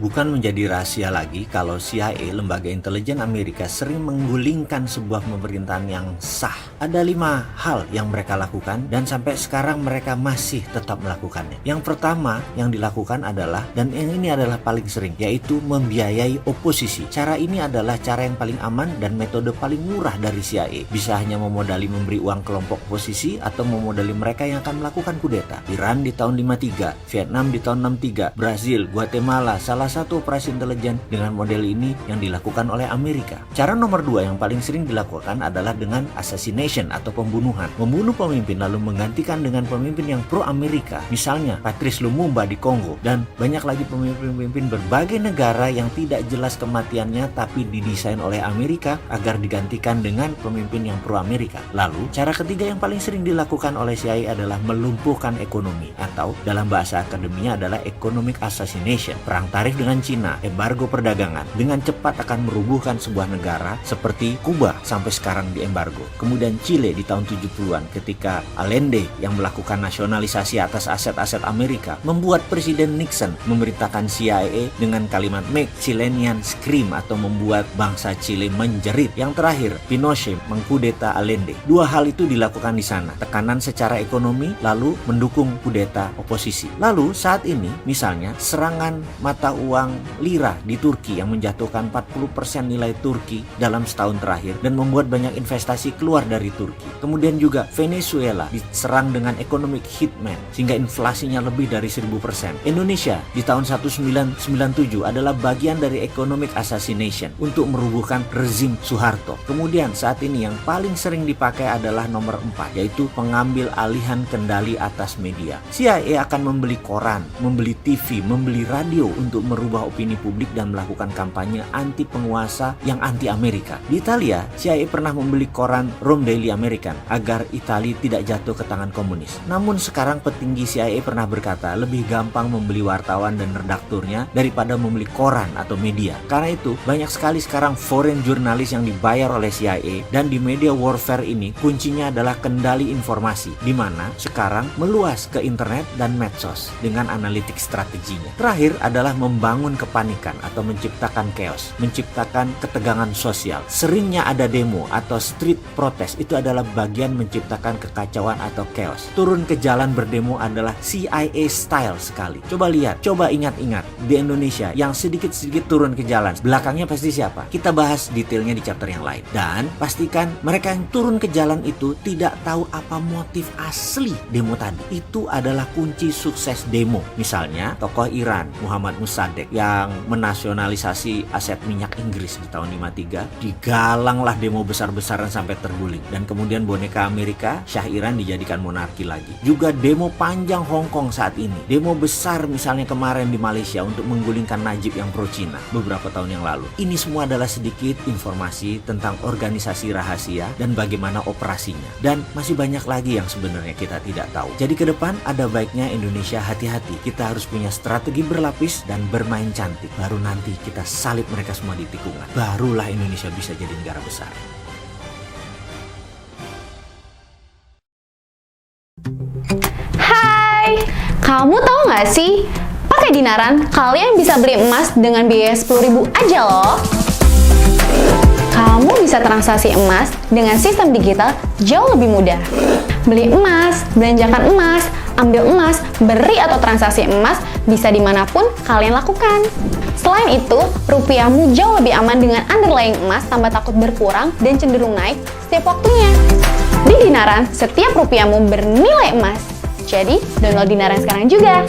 bukan menjadi rahasia lagi kalau CIA, lembaga intelijen Amerika, sering menggulingkan sebuah pemerintahan yang sah. Ada 5 hal yang mereka lakukan dan sampai sekarang mereka masih tetap melakukannya. Yang pertama yang dilakukan adalah, dan yang ini adalah paling sering, yaitu membiayai oposisi. Cara ini adalah cara yang paling aman dan metode paling murah dari CIA. Bisa hanya memodali memberi uang kelompok oposisi atau memodali mereka yang akan melakukan kudeta. Iran di tahun 53, Vietnam di tahun 63, Brazil, Guatemala, salah satu operasi intelijen dengan model ini yang dilakukan oleh Amerika. Cara nomor 2 yang paling sering dilakukan adalah dengan assassination atau pembunuhan. Membunuh pemimpin lalu menggantikan dengan pemimpin yang pro-Amerika. Misalnya Patrice Lumumba di Kongo, dan banyak lagi pemimpin-pemimpin berbagai negara yang tidak jelas kematiannya tapi didesain oleh Amerika agar digantikan dengan pemimpin yang pro-Amerika. Lalu, cara ketiga yang paling sering dilakukan oleh CIA adalah melumpuhkan ekonomi, atau dalam bahasa akademinya adalah economic assassination. Perang tarif dengan Cina, embargo perdagangan, dengan cepat akan merubuhkan sebuah negara seperti Kuba sampai sekarang di embargo. Kemudian Chile di tahun 70-an ketika Allende yang melakukan nasionalisasi atas aset-aset Amerika membuat Presiden Nixon memerintahkan CIA dengan kalimat "Make Chileans Scream" atau membuat bangsa Chile menjerit. Yang terakhir, Pinochet mengkudeta Allende. 2 hal itu dilakukan di sana. Tekanan secara ekonomi lalu mendukung kudeta oposisi. Lalu saat ini misalnya serangan mata uang lira di Turki yang menjatuhkan 40% nilai Turki dalam setahun terakhir dan membuat banyak investasi keluar dari Turki. Kemudian juga Venezuela diserang dengan economic hitman sehingga inflasinya lebih dari 1000%. Indonesia di tahun 1997 adalah bagian dari economic assassination untuk merubuhkan rezim Soeharto. Kemudian saat ini yang paling sering dipakai adalah nomor 4, yaitu pengambil alihan kendali atas media. CIA akan membeli koran, membeli TV, membeli radio untuk merubah opini publik dan melakukan kampanye anti penguasa yang anti Amerika. Di Italia, CIA pernah membeli koran Rome Daily American agar Italia tidak jatuh ke tangan komunis. Namun sekarang petinggi CIA pernah berkata lebih gampang membeli wartawan dan redakturnya daripada membeli koran atau media. Karena itu banyak sekali sekarang foreign jurnalis yang dibayar oleh CIA, dan di media warfare ini kuncinya adalah kendali informasi, di mana sekarang meluas ke internet dan medsos dengan analitik strateginya. Terakhir adalah membangun kepanikan atau menciptakan chaos, menciptakan ketegangan sosial. Seringnya ada demo atau street protest, itu adalah bagian menciptakan kekacauan atau chaos. Turun ke jalan berdemo adalah CIA style sekali. Coba lihat, coba ingat-ingat di Indonesia yang sedikit-sedikit turun ke jalan, belakangnya pasti siapa? Kita bahas detailnya di chapter yang lain. Dan pastikan mereka yang turun ke jalan itu tidak tahu apa motif asli demo tadi. Itu adalah kunci sukses demo. Misalnya tokoh Iran Muhammad Mossadegh yang menasionalisasi aset minyak Inggris di tahun 53, digalanglah demo besar-besaran sampai terguling, dan kemudian boneka Amerika Syah Iran dijadikan monarki lagi. Juga demo panjang Hong Kong saat ini, demo besar misalnya kemarin di Malaysia untuk menggulingkan Najib yang pro Cina beberapa tahun yang lalu. Ini semua adalah sedikit informasi tentang organisasi rahasia dan bagaimana operasinya, dan masih banyak lagi yang sebenarnya kita tidak tahu. Jadi ke depan ada baiknya Indonesia hati-hati. Kita harus punya strategi berlapis dan bermain cantik. Baru nanti kita salib mereka semua di tikungan. Barulah Indonesia bisa jadi negara besar. Hai, kamu tahu nggak sih? Pakai Dinaran, kalian bisa beli emas dengan biaya 10.000 aja loh. Kamu bisa transaksi emas dengan sistem digital jauh lebih mudah. Beli emas, belanjakan emas, ambil emas, beri atau transaksi emas bisa dimanapun kalian lakukan. Selain itu, rupiahmu jauh lebih aman dengan underlying emas tanpa takut berkurang dan cenderung naik setiap waktunya. Di Dinaran, setiap rupiahmu bernilai emas. Jadi, download Dinaran sekarang juga.